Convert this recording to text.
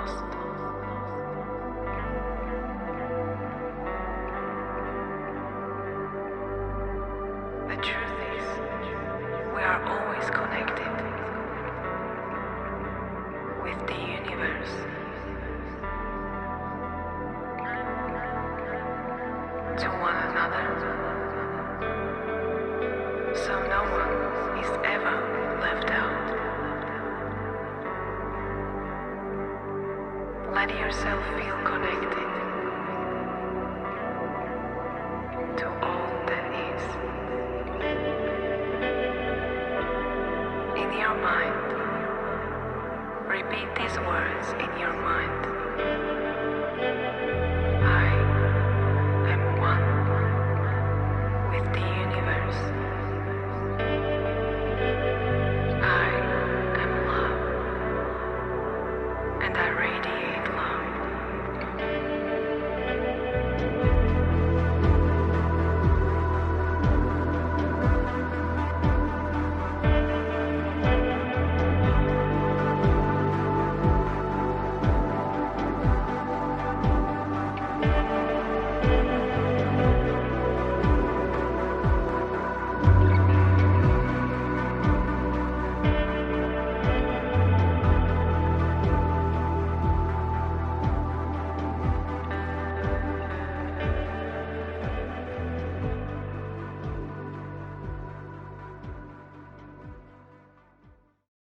lost. The truth is, we are always connected with the universe. To one another. So no one is ever left out. Let yourself feel connected to all that is. In your mind, repeat these words in your mind.